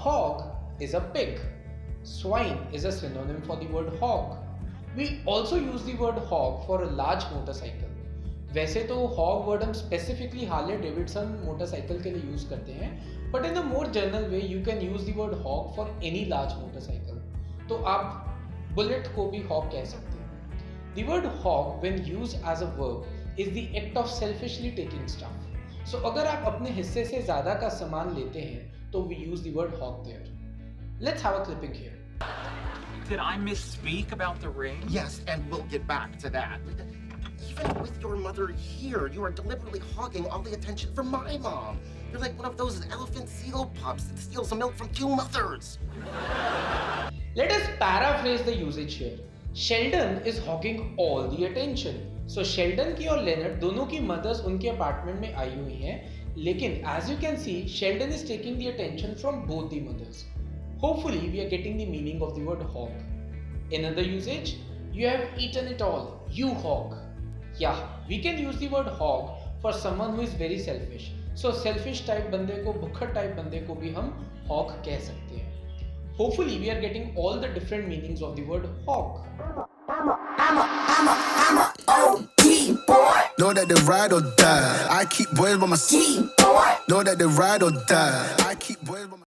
hog is a pig. Swine is a synonym for the word hog. We also use the word hog for a large motorcycle. वैसे तो hog word हम specifically Harley Davidson motorcycle के लिए use करते हैं, but in a more general way you can use the word hog for any large motorcycle. तो आप bullet को भी hog कह सकते हैं. The word hog when used as a verb is the act of selfishly taking stuff. So अगर आप अपने हिस्से से ज़्यादा का सामान लेते हैं तो we use the word hog there. Let's have a clipping here. Did I misspeak about the ring? Yes, and we'll get back to that. Even with your mother here, you are deliberately hogging all the attention from my mom. You're like one of those elephant seal pups that steals the milk from two mothers. Let us paraphrase the usage here. Sheldon is hogging all the attention. So Sheldon की और Leonard दोनों की mothers उनके apartment में आई हुई हैं, लेकिन as you can see, Sheldon is taking the attention from both the mothers. Hopefully, we are getting the meaning of the word hog. In other usage, you have eaten it all, you hog. Yeah, we can use the word hog for someone who is very selfish. So selfish type बंदे को, भुक्खड़ type बंदे को भी हम hog कह सकते हैं. Hopefully, we are getting all the different meanings of the word hog. I'm a OG boy. Know that they ride or die. I keep boys by my side. Know that they ride or die. I keep boys by my